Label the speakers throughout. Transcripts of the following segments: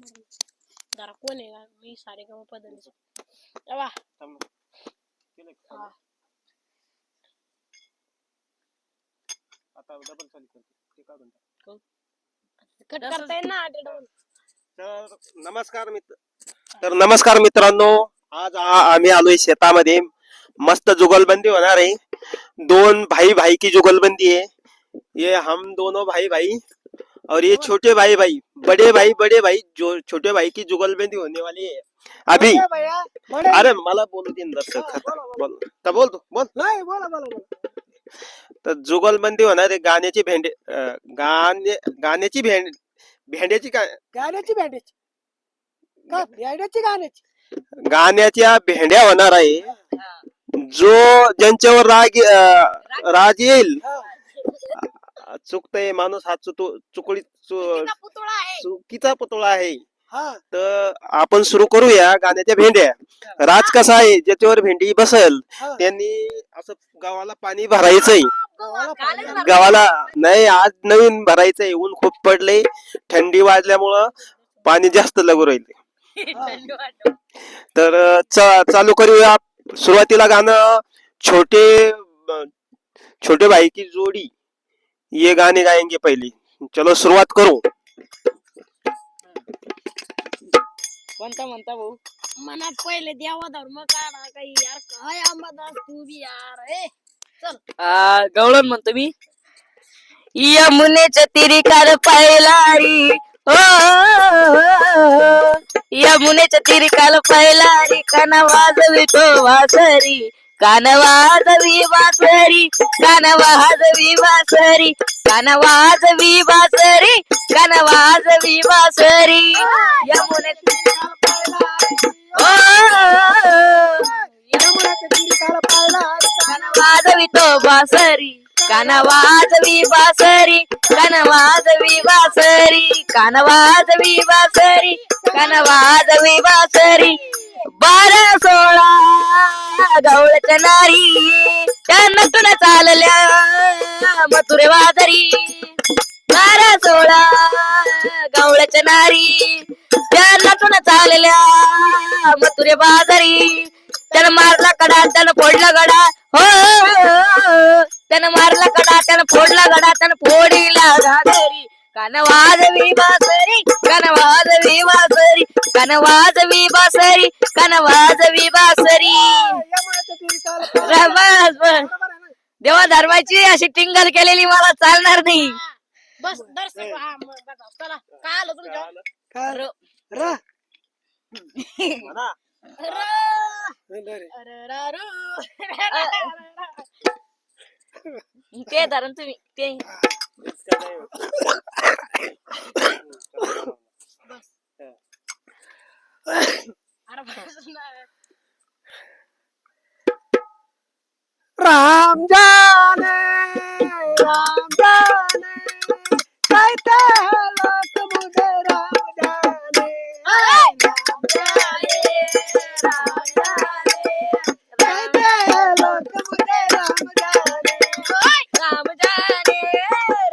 Speaker 1: जरा कोण आहे मी सारे गाव पदरीच तेव्हा
Speaker 2: आता डबल चालू करतो ते काढून
Speaker 1: कट करता येईल ना
Speaker 2: तर नमस्कार मित्रांनो, आज आम्ही आलोय शेतामध्ये. मस्त जुगलबंदी होणार आहे. दोन भाई भाई की जुगलबंदी है. ये हम दोनों भाई भाई और ये छोटे भाई भाई, बड़े भाई जो छोटे भाई की जुगलबंदी होने वाली है अभी. अरे मला बोलू दे दर्शक. बोल तर बोल तू बोल.
Speaker 3: नाही बोला.
Speaker 2: तर जुगलबंदी होणार आहे. गाण्याची भेंड्याची काय गाण्याच्या भेंड्या होणार आहे. जो ज्यांच्यावर राग येईल, चुकतय माणूस हा चुकीचा पुतळा आहे. तर आपण सुरू करूया गाण्याच्या भेंड्या. राज कसा आहे, ज्याच्यावर भेंडी बसेल त्यांनी असं गावाला पाणी भरायचंय. गावाला नाही, आज नवीन भरायचंय. ऊन खूप पडले, थंडी वाजल्यामुळं पाणी जास्त लागू राहिले. तर चालू करूया. सुरुवातीला गाणं छोटे भाई की जोड़ी, ये गाणे गाएंगे पहले. चलो शुरुआत करू.
Speaker 1: कोणता म्हणता भाऊ? मनात पहिले देवा धर्म काढा काही यार. काय अंबादास तू बी यार. चल
Speaker 4: गवळण म्हणतो मी. यमुनेच्या तिरी काल पायलारी, यमुनेच्या तिरी काल पायलारी, कान वाजवी तो वासरी, कान वाजवी वासरी, कान वाजवी वासरी, कान वाजवी वासरी, कान वाजवी वासरी. यमुनेच्या कान वाजवी तो वासरी, कान वाजवी वासरी, कान वाजवी वासरी, कान वाजवी वासरी, कान वाजवी वासरी. 12-16 गवळच्या नारी, त्या नटून चालल्या मथुरे वाजरी. 12-16 गवळच्या नारी, त्या नटून चालल्या मथुरे बाजारी. त्यानं मारला कडा, त्यानं फोडला गडा, हो त्यानं मारला कडा, त्यानं फोडला गडा, त्यानं फोडीला घागरी. कान वाजवी बासरी, कान वाजवी बासरी, कान वाजवी बासरी, कान वाजवी बासरी. देवा धर्माची अशी टिंगल केलेली मला चालणार नाही.
Speaker 1: बस दर्शक चला काय आलं तुमच्या
Speaker 4: ते धरण तुम्ही ते
Speaker 3: राम जाने कहते हैं लोग मुझे राम जाने, राम जाने, राम जाने, कहते हैं लोग मुझे राम जाने,
Speaker 4: राम जाने,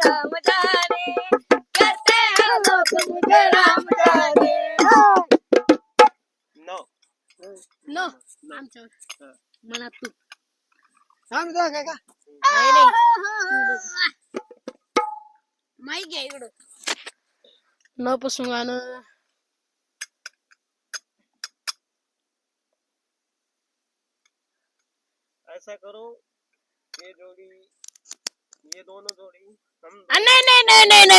Speaker 4: राम जाने,
Speaker 3: कहते हैं लोग मुझे राम जाने.
Speaker 1: नो आमच्या मनात तू
Speaker 3: राम जाने का
Speaker 1: माहिती घ्या इकडं न पासून गाणं.
Speaker 2: ऐसा करो, ये जोड़ी, ये दोनों जोड़ी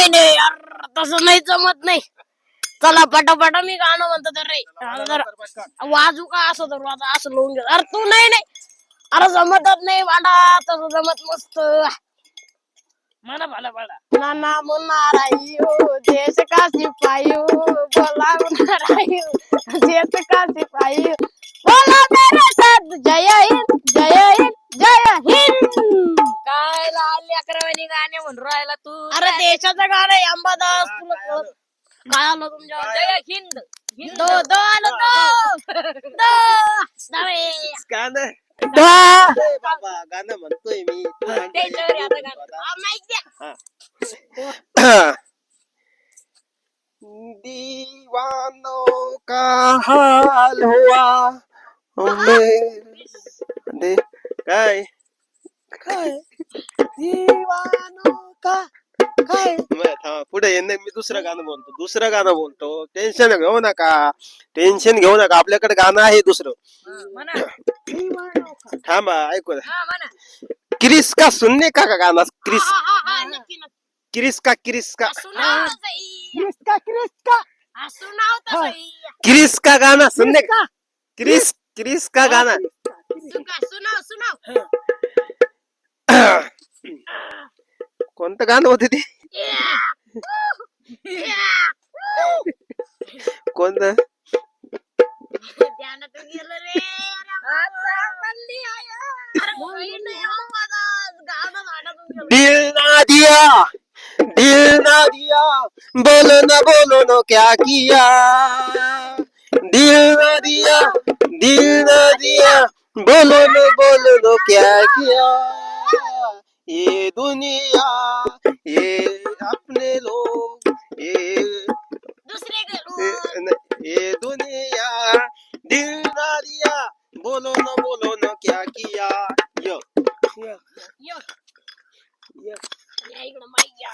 Speaker 1: नाही यार, तसं नाही जमत नाही. चला पटापटा मी गाणं म्हणतो तर रे वाजू का असं तर वाजा असं लावून घे. अरे तू नाही अरे जमतच नाही वाडा, तसं जमत मस्त.
Speaker 4: मला भला भला
Speaker 1: नाना मुन्ना रायू देश का सिपाही, बोला मुन्ना रायू देश का सिपाही, बोला मेरे साथ जय हिंद जय हिंद जय हिंद.
Speaker 4: काय लाल अकरावानी गाणे म्हणून राहिला तू.
Speaker 1: अरे देशाचं गाणं आहे अंबादास, तुला कळत काय आलं तुमच्या
Speaker 4: जय हिंद.
Speaker 1: दो आलं
Speaker 2: गाणं बाबा, गाणं म्हणतोय मी.
Speaker 1: त्याच्यावर आता गाणं माहिती द्या.
Speaker 2: दीवानों का हाल हुआ दे काय
Speaker 3: काय दीवानों का काय
Speaker 2: पुढे ये, नाही, मी दुसरं गाणं बोलतो. टेन्शन घेऊ नका आपल्याकडे गाणं आहे दुसरं.
Speaker 4: म्हणा
Speaker 3: दीवानों का
Speaker 2: थांबा ऐकू द्या.
Speaker 4: हा म्हणा
Speaker 2: क्रिस का सुनने का गाना क्रिस
Speaker 1: हा, नक्की नक्की
Speaker 2: क्रिस का
Speaker 1: सुनाव तर सही.
Speaker 3: क्रिस्का क्रिस्का
Speaker 1: हा, सुनाव तर सही.
Speaker 2: क्रिस का गाना सुनने का क्रिस का गाना
Speaker 1: सुनाव सुनाव
Speaker 2: कोणतं गाणं होतं ते कोणतं
Speaker 1: ध्यानातून गेलं रे. आता पडली आहे. अरे, काही नाही हो माझा. गाणं ध्यानातून गेलं.
Speaker 2: दिल ना दिया बोलो न क्या किया दिल ना दिया बोलो न क्या किया ये दुनिया ये अपने लोग
Speaker 1: दुसरे गेलो.
Speaker 2: ये दुनिया दिल ना दिया बोलो न क्या किया यो
Speaker 1: यो. या इकडं माईक या.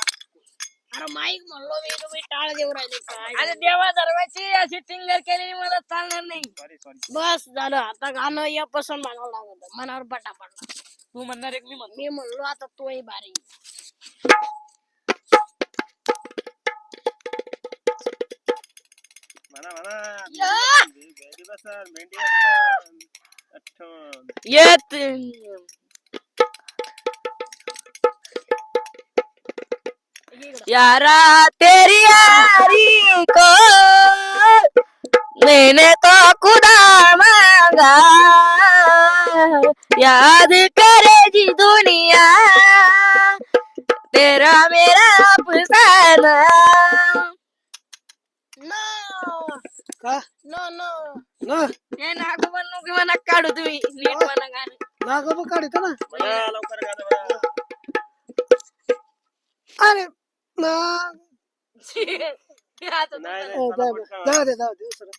Speaker 1: अरे माईक म्हणलो मी, तुम्ही टाळ देऊ राहिले काय.
Speaker 4: अरे देवा धर्माची अशी टिंगल केलेली मला चालणार नाही.
Speaker 1: बस झालं. आता गाणं या पसंत म्हणावं लागत. मनावर बटा पडला.
Speaker 4: तू म्हणणार एक मी म्हणतो.
Speaker 1: मी म्हणलो आता तोही भारी. या.
Speaker 4: येत यारा तेरी यारी को मैंने तो खुदा मांगा याद करेगी दुनिया तेरा मेरा अफसाना.
Speaker 1: नो
Speaker 3: का
Speaker 1: नो नो.
Speaker 3: ना
Speaker 4: हे नागू बनू किंवा नका काढू तुम्ही नीट म्हणा गाणं.
Speaker 3: नागोबा काढतो ना
Speaker 2: लवकर गाणं
Speaker 3: अरे ना
Speaker 4: आता
Speaker 2: नाही,
Speaker 3: जाऊ दे दुसरं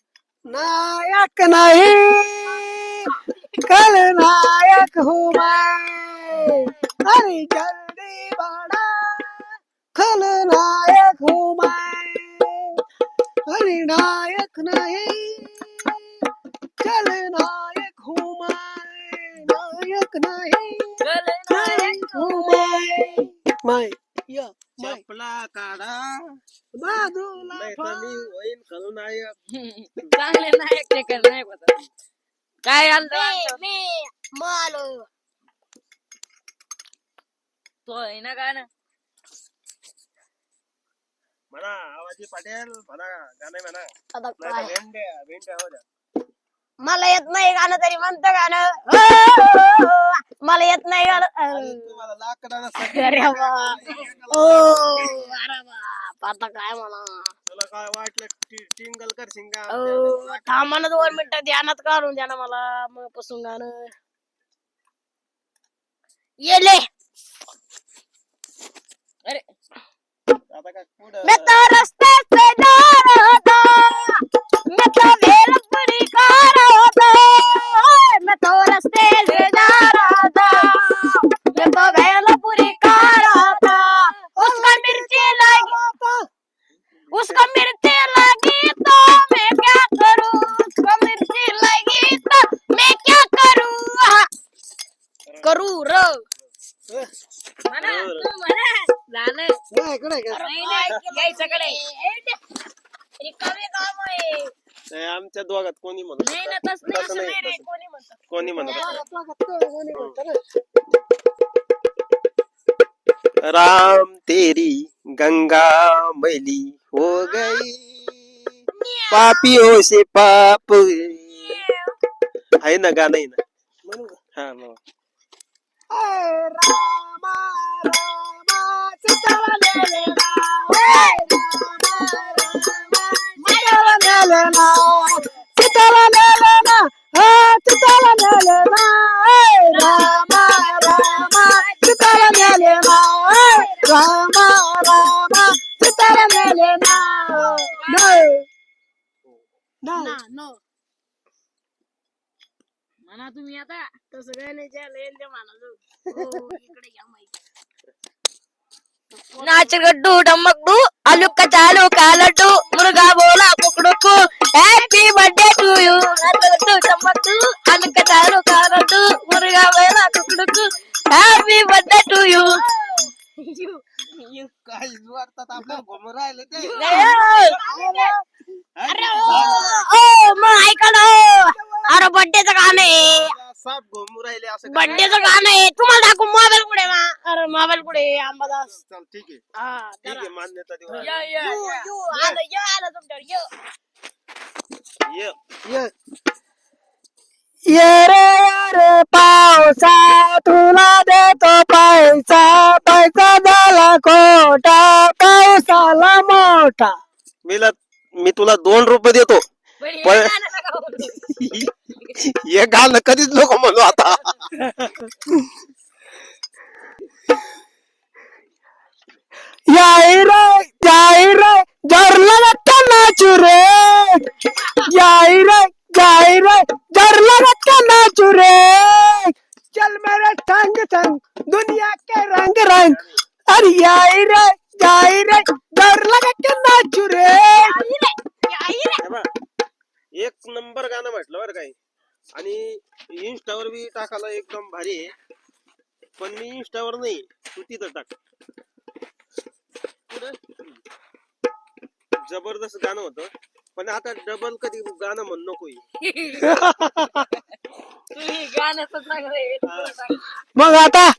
Speaker 3: नायक नहीं कल नायक हूँ मैं अरे जल्दी बड़ा कल नायक हूँ मैं अरे नायक नहीं चल नायक हूँ मैं नायक नहीं नायक हूँ मैं या मैं
Speaker 2: चपला काढा
Speaker 3: बाजूला
Speaker 2: नाही तर मी होईन खलनायक.
Speaker 4: चांगले नायक ते कर नाही होत. काय आलं
Speaker 1: मी मालो.
Speaker 4: तो आहे ना गाणं.
Speaker 2: म्हणा आवाजी पटेल म्हणा गाणं म्हणा
Speaker 1: आता
Speaker 2: नाही
Speaker 1: काय
Speaker 2: तर भेंड्या हो द्या.
Speaker 1: मला येत नाही गाणं तरी म्हणतं गाणं. हो, मला येत नाही गाणं.
Speaker 2: तुम्हाला लाकडाला
Speaker 1: अरे बा. अरे बाप. आता काय म्हणा.
Speaker 2: तुला काय वाटलं टिंगल करशील का
Speaker 1: थांबा ना 2 मिनिटं ध्यानात काढून द्या ना मला. मग पासून गाणं येले.
Speaker 4: अरे
Speaker 2: आता काय पुढं
Speaker 1: मैं तो रास्ते से जा रहा था, मैं तो भेलपुरी खा रहा था, मैं तो रास्ते से जा रहा था, मैं तो भेलपुरी खा रहा था. उसका मिर्ची लगी तो मैं क्या करूं, उसका मिर्ची लगी तो मैं क्या करूं. करू र
Speaker 4: म्हणा तू म्हणा झालं.
Speaker 3: नाही इकडे घे.
Speaker 4: यायच्याकडे
Speaker 1: रिकामे काम आहे.
Speaker 2: नाही, आमच्या दोघात कोणी म्हणत
Speaker 4: नाही ना तस नाही.
Speaker 2: तसं नाही,
Speaker 1: रे, कोणी म्हणतं.
Speaker 2: कोणी म्हणत
Speaker 3: कोणी म्हणतं ना.
Speaker 2: राम तेरी गंगा मैली हो गई पापियों से पाप आहे ना गाणं आहे ना.
Speaker 3: म्हणू का?
Speaker 2: हा मग
Speaker 3: ए रामा रामा सीताला नेलेला सीताला नेलेला सीताला नेलेला सीताला नेलेला रामा रामा सीताला नेलेला रामा रामा सीताला नेलेला
Speaker 1: ना न
Speaker 4: म्हणा तुम्ही आता.
Speaker 1: तसं काय नाही चॅलेंज म्हणा इकडे घ्या माहिती
Speaker 4: नाच गड्डू डमकडू आलू का चालू का लड्डू मुर्गा बोला पुकडू हैप्पी बर्थडे टू यू नाच गड्डू डमकडू आलू का चालू का लड्डू मुर्गा बोला पुकडू हैप्पी बर्थडे टू यू.
Speaker 2: काही वाटतात आपल्याला घुमून राहिले ते
Speaker 1: अरे ओ मग ऐका ना ओ. अरे बर्थडेचं गाणं आहे
Speaker 2: साप घुमून राहिले असं काय?
Speaker 1: बर्थडेचं गाणं आहे तुम्हाला दाखवू मोबाईल कुठे अरे मोबाईल कुठे अंबादास
Speaker 2: चल ठीक आहे
Speaker 1: हा
Speaker 2: ठीक आहे मान्यता देऊ
Speaker 1: आलं तुमच्यावर
Speaker 2: ये
Speaker 3: ये रे पावसा तुला देतो पैसा पैसा झाला खोटा पावसाला मोठा.
Speaker 2: मी तुला 2 रुपये देतो पण हे गाणं कधीच लोक म्हणू आता.
Speaker 3: याई रे जर लगत नाचू रे याई रे जर लगत नाचू रे चल मेरे संग संग दुनिया के रंग रंग अरे याई रे जर लगत नाचू रे.
Speaker 2: हे बघ, एक नंबर गाणं म्हटलं बरं काही आणि इंस्टावर बी टाकायला एकदम भारी आहे पण मी इंस्टावर नाही तू तिथं टाक. पुढं जबरदस्त गाणं होतं पण आता डबल कधी गाणं म्हण नको
Speaker 4: तुम्ही गाण्याचं चांगलं
Speaker 3: मग आता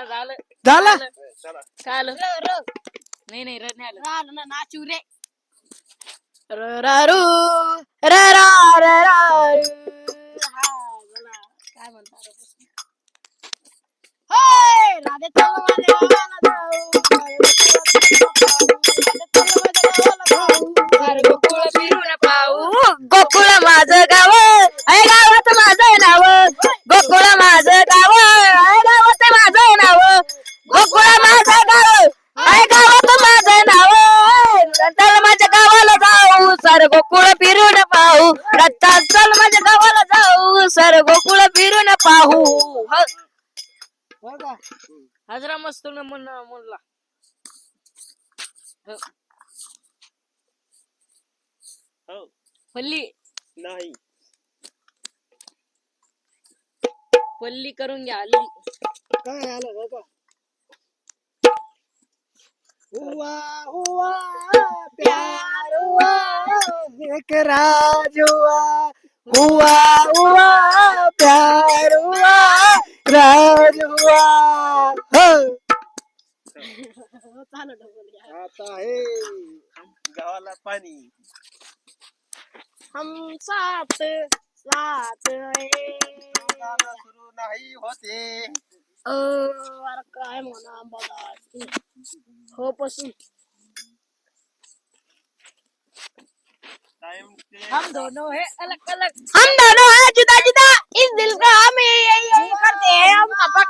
Speaker 4: झालं
Speaker 3: झालं
Speaker 2: चला
Speaker 4: चाल नाही रडणे आलं
Speaker 1: नाचू रे र काय म्हणतात राधे
Speaker 4: गोकुळ फिरून पाहू गोकुळ माझं गाव आहे गावात माझं नाव गोकुळ माझं गाव आहे गावात माझं नाव गोकुळ माझं गाव आहे गावात माझं नाव चल माझ्या गावाला जाऊ सर गोकुळ फिरून पाहू रत्ता चल माझ्या गावाला जाऊ सर गोकुळ फिरून पाहू. हजरा मस्त म्हणला
Speaker 2: हो
Speaker 4: पल्ली
Speaker 2: नाही
Speaker 4: पल्ली करून घ्या हल्ली.
Speaker 3: काय आलं बाबा हुआ हुआ प्यार हुआ एक राज हुआ हुआ प्यार हुआ राज हुआ.
Speaker 2: आता आहे गावाला पाणी
Speaker 1: हम साथ साथ
Speaker 2: गाणं सुरू नाही होते.
Speaker 1: अरे काय म्हणा बघा हो पासून
Speaker 2: टाइम
Speaker 4: हम दोनों है अलग अलग
Speaker 1: हम दोनों हैं जुदा जुदा इस दिल का हम यही करते हैं हम अपा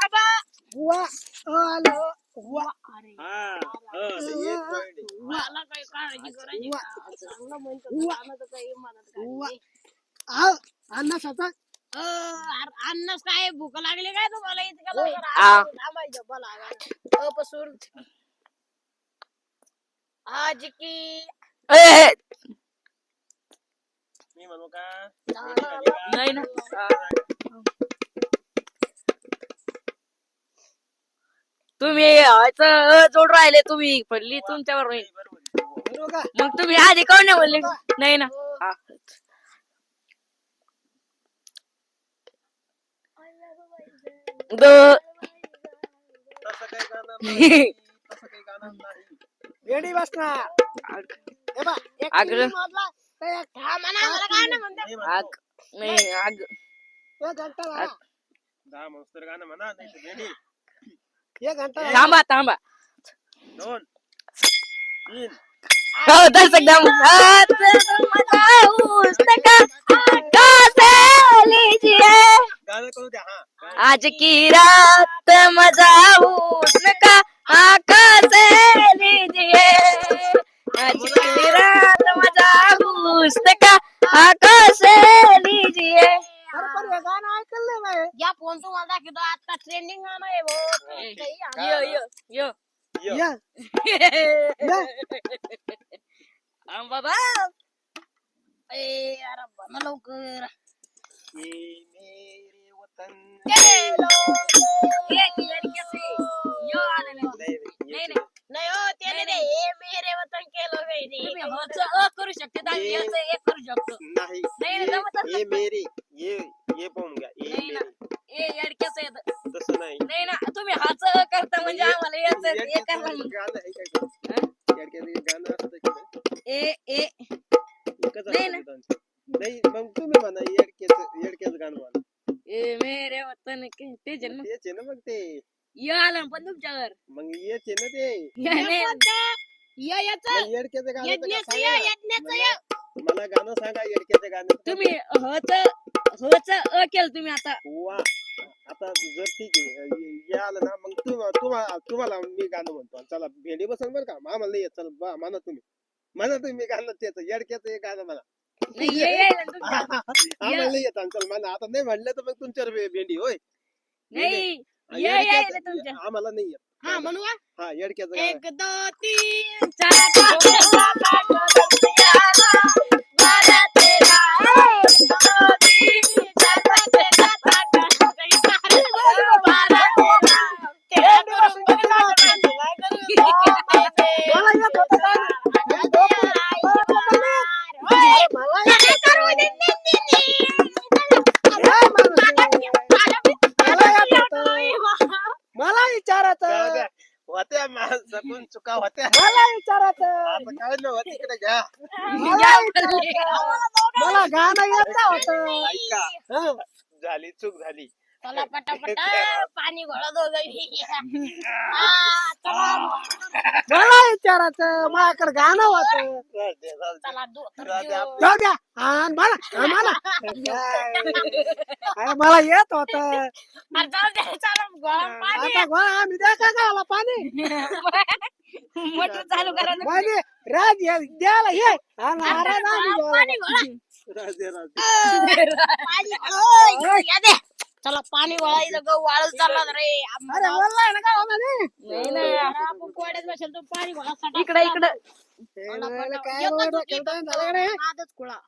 Speaker 3: हुआ हेलो हुआ
Speaker 1: अरे
Speaker 2: एक पॉइंट
Speaker 1: मला काही काळजी करायची चांगलं म्हणतो गाणं तर काही मदत करायची
Speaker 3: अन्ना साता
Speaker 1: अन्नच काय भूक लागली काय तुम्हाला इतकं लवकर
Speaker 4: आ.
Speaker 1: थांबायचं बोला पासून आज की
Speaker 2: मी म्हणू का
Speaker 4: नाही ना तुम्ही जोड राहिले तुम्ही पडली तुमच्यावर होईल मग तुम्ही आधी कोण नाही बोलले नाही ना हा.
Speaker 2: तसं काही गाणं नाही, तसं काही गाणं नाही.
Speaker 3: रेडी बसना हे बा एक
Speaker 4: आग्रह.
Speaker 1: मधला तर म्हणा मला गाणं म्हणते
Speaker 2: मी
Speaker 4: आग
Speaker 2: म्हणतो,
Speaker 4: नाही आग
Speaker 3: एक घंटा झाला
Speaker 2: 10 मस्तर गाणं म्हणा नाही तर रेडी.
Speaker 3: एक घंटा झाला.
Speaker 4: थांबा थांबा
Speaker 2: 2 3
Speaker 4: हो दर्शक दम
Speaker 2: गाणं करू द्या हा
Speaker 4: आज की रात मजा उसका आका से लीजिए आज की रात मजा उसका
Speaker 1: ट्रेंडिंग गाणं आहे भाऊ.
Speaker 4: ए,
Speaker 1: काही
Speaker 4: यो यो यो
Speaker 2: यो.
Speaker 3: या
Speaker 4: बाबा
Speaker 1: ए, अरे बना लवकर.
Speaker 2: ये मेरे वतन.
Speaker 4: एक लड़के से यो आले नाही.
Speaker 2: नाही,
Speaker 4: नाही,
Speaker 2: नाही.
Speaker 4: नाही.
Speaker 1: नाही हो ते
Speaker 4: नाही,
Speaker 1: नाही हे मेरे वतन केलं
Speaker 4: तुम्ही हचं अ करू शकते आणि याचं एक करू शकतो.
Speaker 2: नाही
Speaker 4: नाही, नाही, जमतच
Speaker 2: ये
Speaker 4: नाही.
Speaker 2: मेरी ये पाहून घ्या ये
Speaker 4: नाही ना.
Speaker 2: मेरी.
Speaker 4: ए लडक्याचं येत
Speaker 2: तसं नाही
Speaker 4: नाही ना. तुम्ही हाचं करता म्हणजे आम्हाला याचं हे
Speaker 2: येडक्याचं
Speaker 4: करणार.
Speaker 2: गाणं आहे काय? येडक्याचं गाणं असतं की
Speaker 4: ए ए
Speaker 2: एकच
Speaker 4: नाही
Speaker 2: असतं
Speaker 4: ना.
Speaker 2: त्यांचं. नाही मग तुम्ही म्हणा येडक्याचं गाणं म्हणा.
Speaker 4: ए मेरे वतन के ते जन्म
Speaker 2: तेच आहे ना मग ते.
Speaker 4: यो आलं पण तुमच्यावर
Speaker 2: मग येच आहे ना ते.
Speaker 1: याचं
Speaker 2: मग येडक्याचं गाणं तर
Speaker 1: यज्ञाचं
Speaker 2: काय
Speaker 1: या,
Speaker 2: सांगा?
Speaker 1: यज्ञाचं या.
Speaker 2: मला गाणं सांगा येडक्याचं गाणं.
Speaker 4: तुम्ही हच अ केलं तुम्ही आता.
Speaker 2: वा आता जर ठीक आहे हे आलं ना मग तुम्हाला मी गाणं म्हणतो. चला भेंडी बसन बरं का आम्हाला नाही येत. चला म्हणा तुम्ही मी गाणं त्याचं येडक्याचं एक गाणं म्हणा.
Speaker 4: नाही ये ये ना तुमच्या.
Speaker 2: आम्हाला नाही येत. चल म्हणा आता नाही म्हणलं तर मग तुमच्यावर भेंडी होय.
Speaker 4: नाही ये
Speaker 2: येडक्याचं-
Speaker 4: ना तुमच्या.
Speaker 2: आम्हाला नाही येत.
Speaker 1: हा म्हणू का?
Speaker 2: हा येडक्याचं गाणं.
Speaker 1: 1 2 3
Speaker 3: मला येत होतं गाणं. मला विचारायचं
Speaker 2: होत्या माणसातून चुका होत्या.
Speaker 3: मला विचारायचं
Speaker 2: आता काय नव्हतं तिकडे घ्या.
Speaker 3: मला विचारायचं. मला गाणं येत होतं.
Speaker 2: ऐका
Speaker 3: हं.
Speaker 2: झाली चूक झाली.
Speaker 1: चला पटापट पाणी घोळा दोघं.
Speaker 3: मला विचारायचं माझ्याकडे गाणं होतं.
Speaker 2: राहू दे, राहू दे.
Speaker 1: चला
Speaker 2: राहू दे आपलं.
Speaker 3: जाऊ द्या आणि मला अरे मला येत होत
Speaker 1: पाणी
Speaker 3: आता गोळा आम्ही द्या का गावाला पाणी
Speaker 4: मोटर चालू करा ना.
Speaker 3: पाणी राज द्यायला ये आणि महाराज आम्ही द्यायला.
Speaker 1: पाणी घोळा.
Speaker 2: राहू दे, राहू दे.
Speaker 1: या दे. चला पाणी गोळा इथं गहू वाळत चालला रे.
Speaker 3: अरे बोललाय ना गावामध्ये
Speaker 4: नाही नाही
Speaker 1: आपण कोड्यात बसेल तर पाणी गोळा सटा.
Speaker 4: इकडं इकडं
Speaker 3: काय
Speaker 1: येतो
Speaker 3: ओरडा
Speaker 1: तू,
Speaker 3: खेळता
Speaker 1: येतो
Speaker 3: झालं का रे?
Speaker 1: तू. नादच खुळा.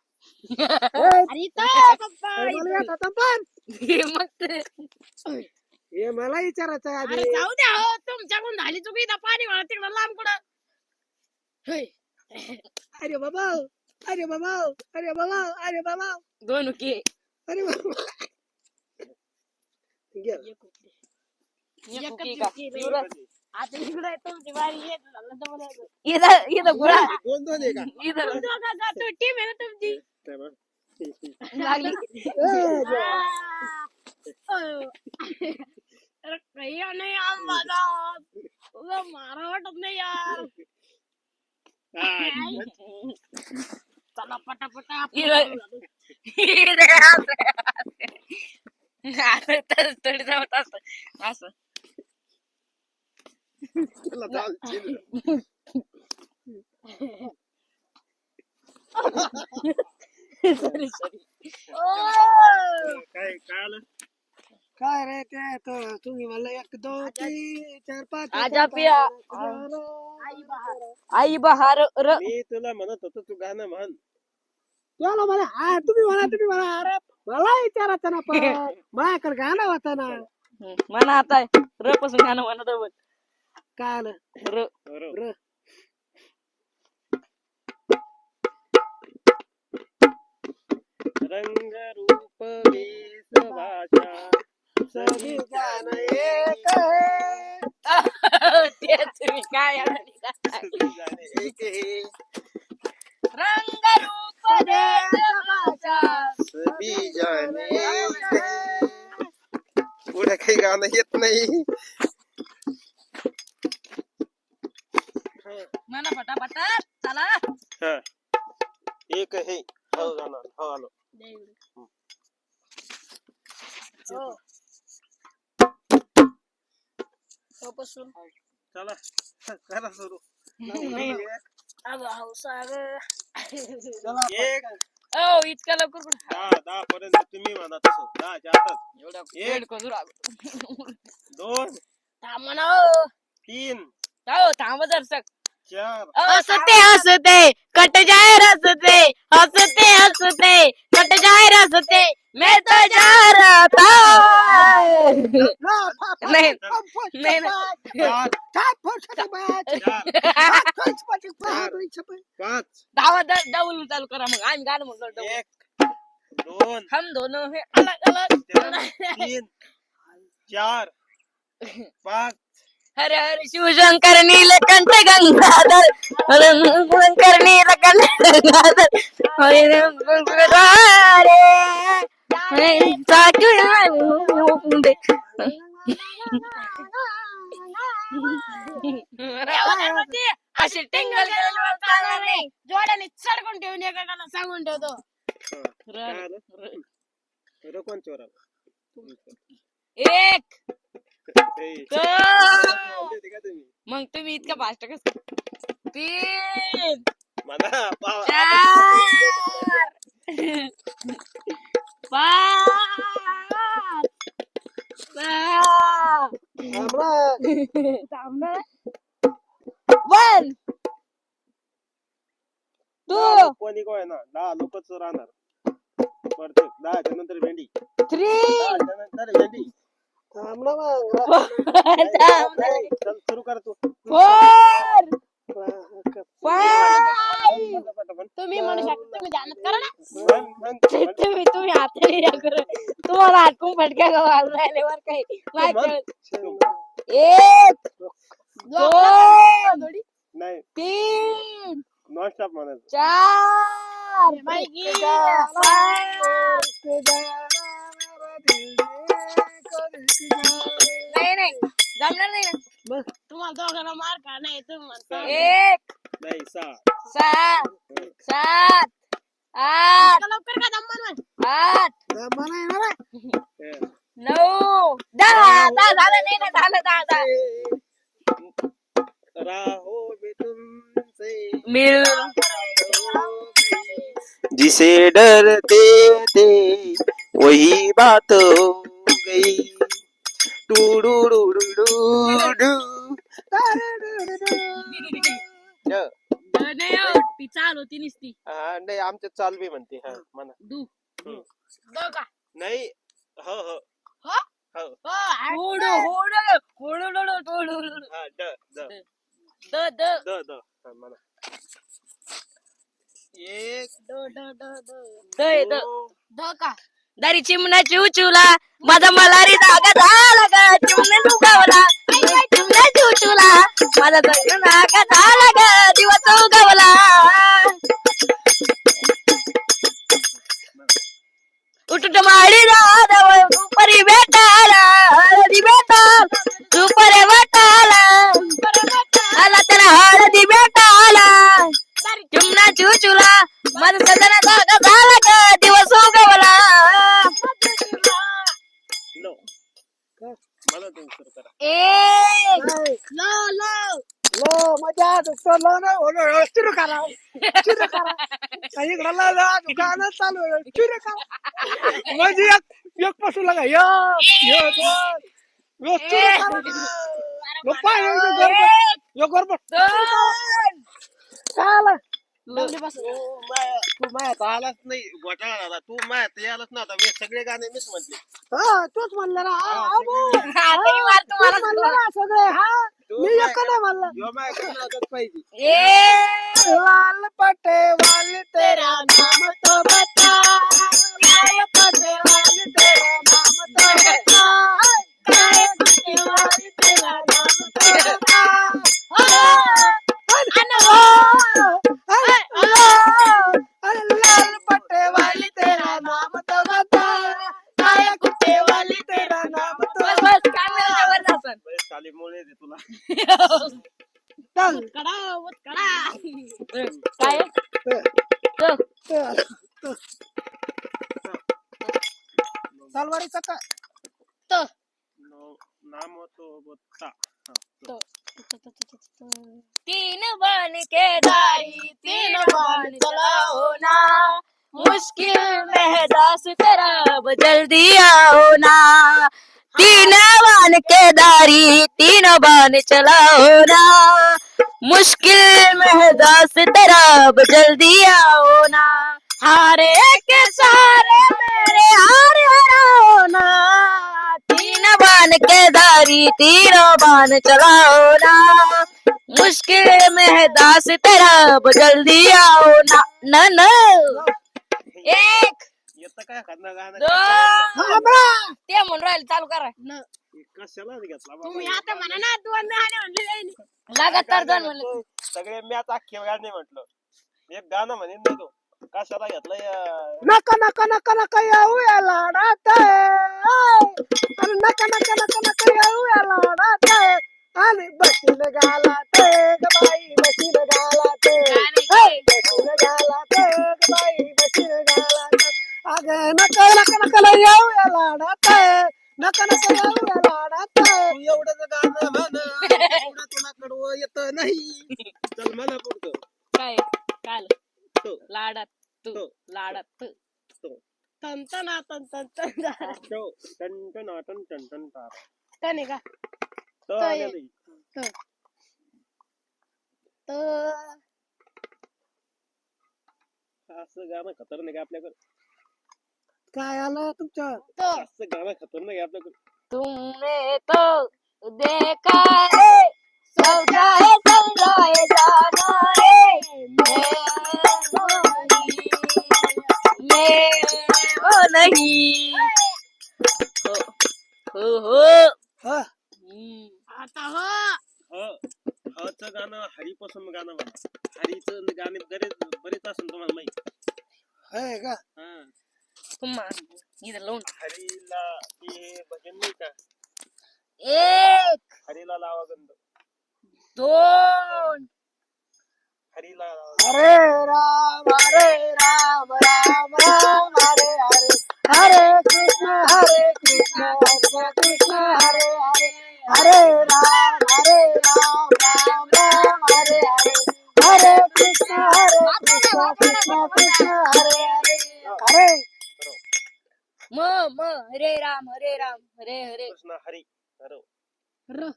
Speaker 3: ए,
Speaker 1: अरे इथं पप्पा,
Speaker 3: अरे
Speaker 1: इथं.
Speaker 3: मला येत होतं पण
Speaker 4: मग ते-
Speaker 3: हे मला विचारायचं
Speaker 1: अरे
Speaker 3: आधी
Speaker 1: जाऊ द्या हो तुमच्याकडून झाली चुकी इथं पाणी गोळा तिकडं लांब कुठं. होय.
Speaker 3: अरे बाबा अरे बाबा अरे बाबा अरे बाबा
Speaker 4: दोन उके
Speaker 3: अरे बाबा घे.
Speaker 4: एक उकी का?
Speaker 1: आता इकडे तुमची बारी येत झालं तर मला येतं.
Speaker 4: इथं इथं गुळा
Speaker 2: दोन आहे का?
Speaker 4: इथं
Speaker 1: दोघं टीम आहे ना तुमची.
Speaker 2: काय बरं?
Speaker 4: लागली.
Speaker 3: ए, घे.
Speaker 1: अरे काही नाही आम्हाला उगा मारा वाटत नाही यार.
Speaker 2: हा,
Speaker 1: चला पटापटा
Speaker 4: इथं- असं तसं थोडी जमत असतं असं.
Speaker 2: चला, जाऊ, चिल.
Speaker 4: Sorry sorry.
Speaker 2: काय आलं?
Speaker 3: काय रे ते तर तुम्ही मला 1 2 3 4 5
Speaker 4: आजा पिया. आई बहार र
Speaker 2: मी तुला म्हणत होतो तू गाणं म्हण.
Speaker 3: चला मला हा तुम्ही म्हणा अरे मला विचारायचं ना पण माझ्याकडे गाणं होतं ना
Speaker 4: म्हणा आता र पासून गाणं म्हणत बघ.
Speaker 3: काय आलं
Speaker 4: र
Speaker 2: बरोबर.
Speaker 3: र
Speaker 2: रंग रूप वेश भाषा
Speaker 3: सभी गाणं एक है.
Speaker 4: ते तुम्ही काय
Speaker 2: सभी जाने एक है.
Speaker 4: रंग रूप देश
Speaker 2: सभी जाने एक है. पुढे काही गाणं येत नाही.
Speaker 4: म्हणा फटाफट चला.
Speaker 2: हा. एक है. हो गाणं हो आलो.
Speaker 1: बसून
Speaker 2: चला करा सुरू.
Speaker 1: अगं हौसा ग
Speaker 2: एक
Speaker 4: ओ इतका लवकर कुठं?
Speaker 2: 10 पर्यंत तुम्ही म्हणा तसं 10च्या आतच.
Speaker 4: एवढं
Speaker 2: एक.
Speaker 4: वेळ करू लागलो.
Speaker 2: 2
Speaker 1: थांबा ना हो.
Speaker 2: 3
Speaker 4: हो थांब दर्शक.
Speaker 2: 4
Speaker 1: हसते कट जाए रसते हसते कट जाए रसते मैं तो जा रहा था.
Speaker 4: नाही नाही नाही.
Speaker 2: 5
Speaker 4: धावा डाऊन चालू करा मग आम्ही गाणं म्हणतो double.
Speaker 2: 1 2
Speaker 4: हम दोनों हे अलग अलग.
Speaker 2: 3 4 5
Speaker 4: हरे हरे शिवशंकर नीलकंठ गंगाधर हरे शंकर नीलकंठ गंगाधर हरे हरे अशी टिंगल
Speaker 1: चालणार नाही. जोड्याने चढकून ठेवून एखाद्याला सांगून ठेवतो.
Speaker 2: कोण चोरा
Speaker 4: एक
Speaker 2: ए, बोलले का तुम्ही?
Speaker 4: मग तुम्ही इतका फास्ट कस 3
Speaker 2: म्हणा
Speaker 4: 1 2
Speaker 2: कोणी कोण आहे ना 10 लोकच राहणार प्रत्येक 10च्या नंतर भेंडी
Speaker 4: 3
Speaker 2: 10च्या नंतर भेंडी चल सुरू कर तू
Speaker 4: 4 5
Speaker 1: तुम्ही म्हणू शकता. तुम्ही ध्यानात करा ना.
Speaker 2: म्हण.
Speaker 1: तुम्ही हाताने या करा. तुम्हाला हाटकून फटक्या गावाला राहिले वर काही नाही कळत.
Speaker 4: 1 2
Speaker 2: नाही
Speaker 4: 3
Speaker 2: नॉन स्टॉप म्हणायचं
Speaker 4: 4
Speaker 1: माहिती.
Speaker 4: 5 नाही नाही जमणार नाही ना.
Speaker 1: तुम्हाला दोघांना मार का नाही तुम्ही म्हणता.
Speaker 4: 1
Speaker 2: नाही 6
Speaker 4: 6 7 8
Speaker 1: लवकर का दम
Speaker 4: 8
Speaker 2: 10
Speaker 4: 9 10 झालं नाही ना झालं 10
Speaker 2: राहो भी तुमसे
Speaker 4: मिल
Speaker 2: जिसे डरते थे वही बात हो गई टू डू डू डू डू डू.
Speaker 1: नाही हो, ती चाल होती नुसती.
Speaker 2: हा, नाही आमच्या चाल बी म्हणते हा म्हणा
Speaker 1: दू
Speaker 2: हम्म.
Speaker 1: दो का
Speaker 2: नाही हो हो
Speaker 1: हो
Speaker 2: हो
Speaker 1: हो आ-
Speaker 4: होड होड होड होड होड
Speaker 2: हा ड the
Speaker 4: the the
Speaker 2: the the हा, म्हणा 1
Speaker 1: दो दो दो दो
Speaker 4: द द
Speaker 1: दो का
Speaker 4: दारी चिमणा चिवचुला माझा मलारी धागा झाला ग चिमणा उगवला चिमणा चिवचुला माझा धागा झाला ग दिवस उगवला उठट माडी दादव दुपारी भेटाला हळदी भेटाल दुपारी भेटाला आला त्याला हळदी भेटाला चिमणा चिवचुला माझा सजना धागा झाला ग दिवस उगवला
Speaker 2: नो मला तुम्ही सुरू करा
Speaker 4: 1
Speaker 1: लो लो
Speaker 3: सुरू करा काही दुकान चालू आहे. सुरू करा म्हणजे एक पासून लागा
Speaker 2: तू मायात आलाच नाही घोटाळा झाला तू मायात यायलाच नव्हता मी सगळे गाणे मीच म्हटले
Speaker 3: तोच म्हणलं ना
Speaker 4: हातही मारतो मला
Speaker 3: म्हणलं ना सगळे हा
Speaker 2: तू
Speaker 3: मी एक नाही म्हणलं
Speaker 2: ह्यो माझ्याकडे नव्हताच पाहिजे
Speaker 4: 1
Speaker 3: लाल पटे वाले तेरा नाम तो बता लाल पटे वाले तेरा नाम तो बता काले पटे वाले तेरा नाम तो बता अरे लाल पटे वाले तेरा नाम तो बता काले कुत्ते वाले तेरा नाम तो
Speaker 4: बस बस कॅमेरा वर जासन
Speaker 2: बरेच खाली मुळे दे तुला
Speaker 3: चल
Speaker 1: कडा वत कडा
Speaker 4: काय
Speaker 3: तलवारीचा का
Speaker 1: तो
Speaker 2: नाम तो बता
Speaker 1: तो
Speaker 4: 3 बन के दारी 3 बन चला मुश्किल में है दास तेरा अब जल्दी आओ ना तीन बान के दारी तीनों बान चलाओ ना मुश्किल में है दास तेरा अब जल्दी आओ ना हारे के सारे मेरे हारे हराओ ना तीन बान के दारी तीनों बान चलाओ ना मुश्किल में है दास तेरा अब जल्दी आओ ना न न एक
Speaker 2: येतं काय खाणं गाणं
Speaker 4: दोन ते म्हणून राहिले चालू करा
Speaker 2: कशाला घेतला बाबा?
Speaker 1: तुम्ही आता म्हणा ना 2 गाणे म्हणले जाईल
Speaker 4: लगातार दोन म्हणलं
Speaker 2: सगळे मॅच अख्खे गाणे म्हटलं एक गाणं म्हणेन नाही तो कशाला घेतलं
Speaker 3: नका नका नका नका येऊ या लाडात अरे नका नका नका नका येऊ या लाडात आणि बसीन गालात ग बाई बसीन गालात बसीन गालात ग बाई बसीन गालात अग नका नका नका येऊ या लाडात नका नका येऊ या लाडात
Speaker 2: तू एवढं गाणं म्हण एवढं तुला कडवं येत नाही चल म्हणा पुढचं
Speaker 4: काय काल
Speaker 2: तो
Speaker 4: लाडात तू
Speaker 2: तो
Speaker 4: लाडात
Speaker 2: तो
Speaker 1: तंतना तंतना
Speaker 2: तो टन टन टन टन तार
Speaker 1: तने का
Speaker 2: तो आलेलं.
Speaker 1: तर
Speaker 2: असं गाणं खतरनाक आहे आपल्याकडे
Speaker 3: काय आलं तुमच्या
Speaker 1: तो
Speaker 2: असं गाणं खतरनाक आहे आपल्याकडे
Speaker 4: तुमने तो देखा है सब चाहे समझाए जाना है मैं वो नहीं हो
Speaker 3: हा
Speaker 1: आता हो
Speaker 2: हचं गाणं हरीपासून गाणं म्हणा हरीचं गाणे बरेच असेल तुम्हाला माहिती
Speaker 3: है का
Speaker 2: हा
Speaker 4: इधर लोन
Speaker 2: हरीला हे भजन नाही का
Speaker 4: एक
Speaker 2: हरीला लावा गंध
Speaker 4: दोन
Speaker 2: हरीला लावा.
Speaker 3: हरे राम राम राम हरे हरे हरे कृष्ण कृष्ण कृष्ण हरे हरे हरे राम राम राम हरे हरे हरे कृष्ण कृष्ण कृष्ण हरे हरे हरे
Speaker 4: म हरे राम हरे हरे
Speaker 2: कृष्ण हरी हरो
Speaker 1: र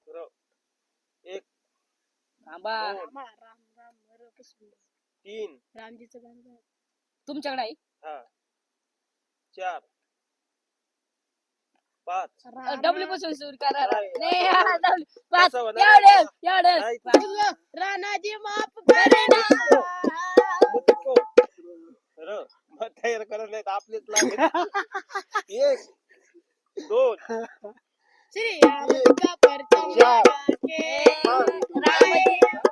Speaker 2: हरो. एक
Speaker 4: थांबा
Speaker 1: राम राम राम कृष्ण
Speaker 2: तीन
Speaker 1: रामजीचं गाणं
Speaker 4: तुमच्याकडे आहे
Speaker 2: हा चार पाच
Speaker 4: डब्ल्यू पासून सुरू करा
Speaker 2: नाही.
Speaker 4: नाही, हा, W. पाच
Speaker 2: कसं होणार?
Speaker 4: एवढे
Speaker 2: नाही.
Speaker 1: राणाजी माफ करे ना
Speaker 2: मुतको. र मग तयार करत नाहीत आपलीच लागेल एक दोन
Speaker 1: श्री राम का परचम लगा के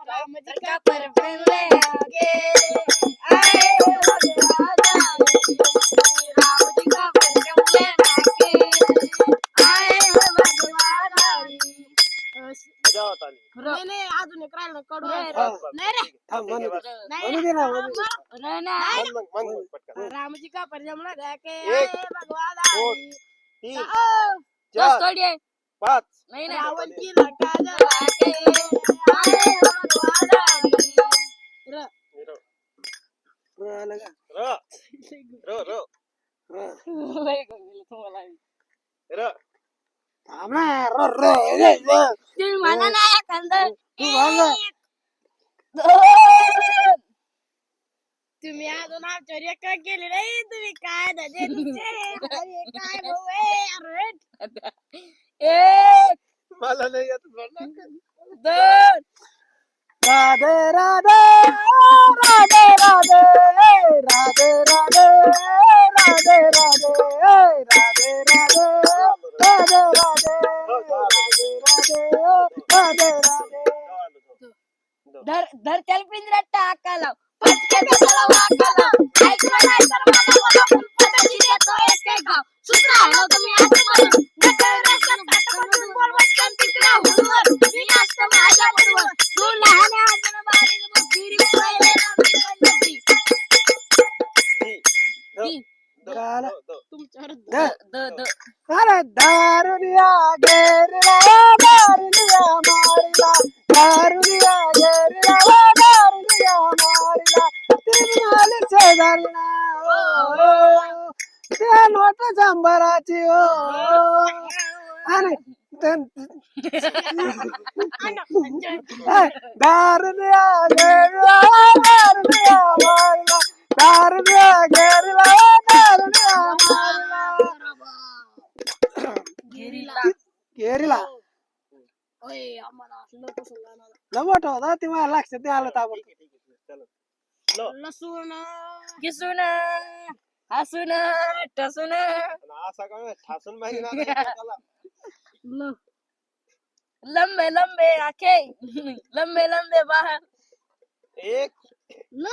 Speaker 1: राम जी का परचम लगा के आए हो भगवान राम जी का परचम लगा के आए हो भगवान
Speaker 2: मजा होत आली
Speaker 1: नाही नाही अजून एक राहिलं कडू
Speaker 2: बस.
Speaker 1: नाही रे
Speaker 3: थांब म्हणू दे.
Speaker 1: नाही
Speaker 3: म्हणू दे ना, म्हणू दे.
Speaker 2: मग पटकन
Speaker 1: राम जी का परचम लगा के
Speaker 2: एक,
Speaker 1: आए भगवान
Speaker 2: दोन, तीन
Speaker 4: बस
Speaker 2: चार
Speaker 4: थोडी आहे
Speaker 2: पाच
Speaker 4: नाही ना
Speaker 1: रावण की लंका जला के आए हो भगवान र
Speaker 2: र
Speaker 3: आलं का?
Speaker 2: र र र
Speaker 4: तुम्हाला
Speaker 2: र
Speaker 3: थांब ना, र, र, र, र.
Speaker 1: तुम्ही म्हणा ना एखादं
Speaker 3: तू म्हणलं.
Speaker 1: तुम्ही अजून आमच्यावर एक केले नाही तुम्ही काय धजे तुमचे अरे काय भाऊ अरे
Speaker 4: एक
Speaker 2: मला नाही येत म्हणलं.
Speaker 4: दोन
Speaker 3: राधे राधे राधे राधे राधे राधे राधे राधे राधे राधे राधे राधे राधे
Speaker 4: धर त्याला पिंजऱ्यात टाकाला पटके त्याला वाकाला ऐकलं नाही तर मला बोला फुलपटाची देतो एक गाव सूत्र आलो तुम्ही आज म्हणून नकळ नसतं ताटमधून बोल बच्चन तिकडे हुडवर मी असतं माझ्या बरोबर तू लहान आहे अजून बारीक मग गिरी पहिले रामची
Speaker 1: तुमच्यावर
Speaker 4: द
Speaker 3: अरे दारुनिया घेरला दारुनिया मारला दारुनिया सांबाराची हो आणि गारण्या गेरला गारण्या मारला गारण्या गेरला गारण्या मारला गेरीला
Speaker 1: ओय, आम्हाला असलं तसं गाणं.
Speaker 3: लवट होता ते मला लक्षात नाही आलं ताबडतोब.
Speaker 1: लसूण
Speaker 4: किसून हसून टसून
Speaker 2: असा काय ठासून माहिती
Speaker 1: ल
Speaker 4: लंबे लंबे आखे लंबे लंबे बाल
Speaker 2: एक
Speaker 1: ल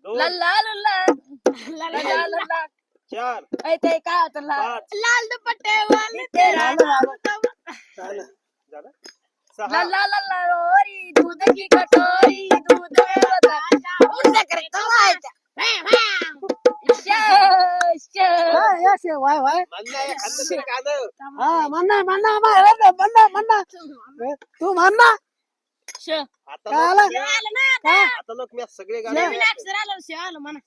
Speaker 2: दोन
Speaker 4: लल्ला लल्ला लल्ला लल्ला
Speaker 2: चार
Speaker 4: ऐ ते काय होतं
Speaker 2: पाच
Speaker 1: लाल दुपट्टे वाले
Speaker 4: तेरा
Speaker 3: झालं.
Speaker 2: झालं सहा
Speaker 4: लल्ला लल्ला रोरी दूध की कटोरी दूध में बता
Speaker 1: उंडा करे कवायचा.
Speaker 3: हा, यस, ये, वाय वाय
Speaker 2: म्हणणं आहे, खाल्लं तरी गाणं.
Speaker 3: हा म्हणा म्हणा म्हणा तू म्हणा
Speaker 4: श
Speaker 2: आता
Speaker 3: काय
Speaker 2: लोक
Speaker 3: आलं?
Speaker 2: आता लोक मी सगळे गाणे
Speaker 1: नवीन अक्षर आलं शे आलं म्हणा.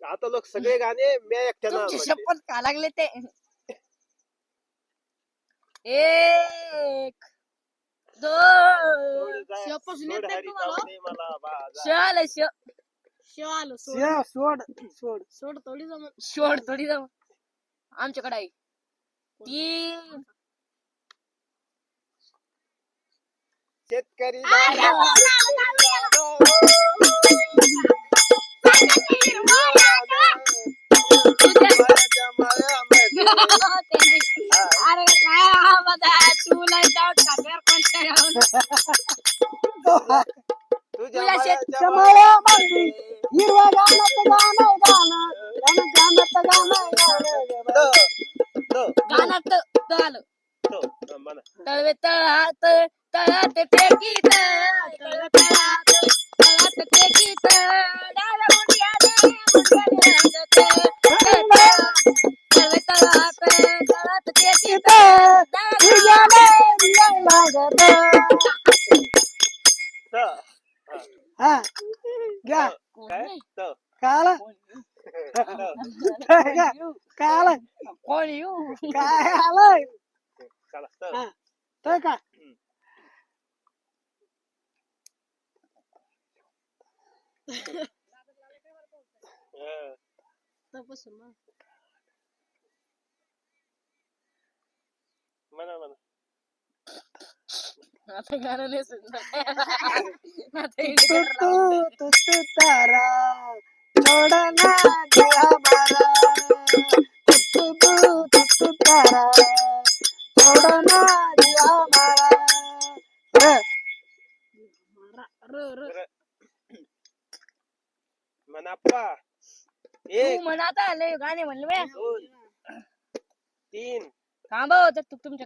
Speaker 2: आता लोक सगळे गाणे मी एकट्यानं
Speaker 4: तुमची
Speaker 2: म्हणते.
Speaker 4: शपथ का लागले ते एक दोन
Speaker 2: सोड जा-
Speaker 1: शेपासून
Speaker 2: सोड
Speaker 1: येत नाही
Speaker 2: हरी
Speaker 1: तुम्हाला?
Speaker 2: जाऊ दे मला बाजा.
Speaker 4: शाल श
Speaker 1: शे आलं सोड
Speaker 3: ये, सोड सोड
Speaker 1: सोड थोडी जमत.
Speaker 4: शोड थोडी जाऊ आमच्याकडे आहे तीन
Speaker 2: शेतकरी
Speaker 1: अरे काय हा माझा तुला डाऊट खात्यावर कोणत्या
Speaker 2: तुझ्या
Speaker 3: त्या माळ्या मांडी हिरवा गाण्याचं गाणं गाणं गाण्याचं गाणं गाणं
Speaker 4: गाण्यात आलं तळवे तळात तळात फेकीत तळवे तळात तळात फेकीत डाव्या मुंड्याने मुंड्याने रंगत तळवे तळात तळात फेकीत
Speaker 3: हा घ्या काल काल
Speaker 4: कोण येऊ
Speaker 3: काय आलंय हा, तर का
Speaker 1: तपासून मग.
Speaker 2: म्हणा म्हणा
Speaker 4: आता गाणं नाही सुचणार. आता
Speaker 3: तू तारा छोड़ना दिया हमारा तू तारा छोड़ना दिया हमारा
Speaker 2: मनाप्पा
Speaker 4: तू
Speaker 2: एक
Speaker 4: म्हणत आले गाणे म्हणले
Speaker 2: दोन तीन
Speaker 4: थांबव तर तुमच्या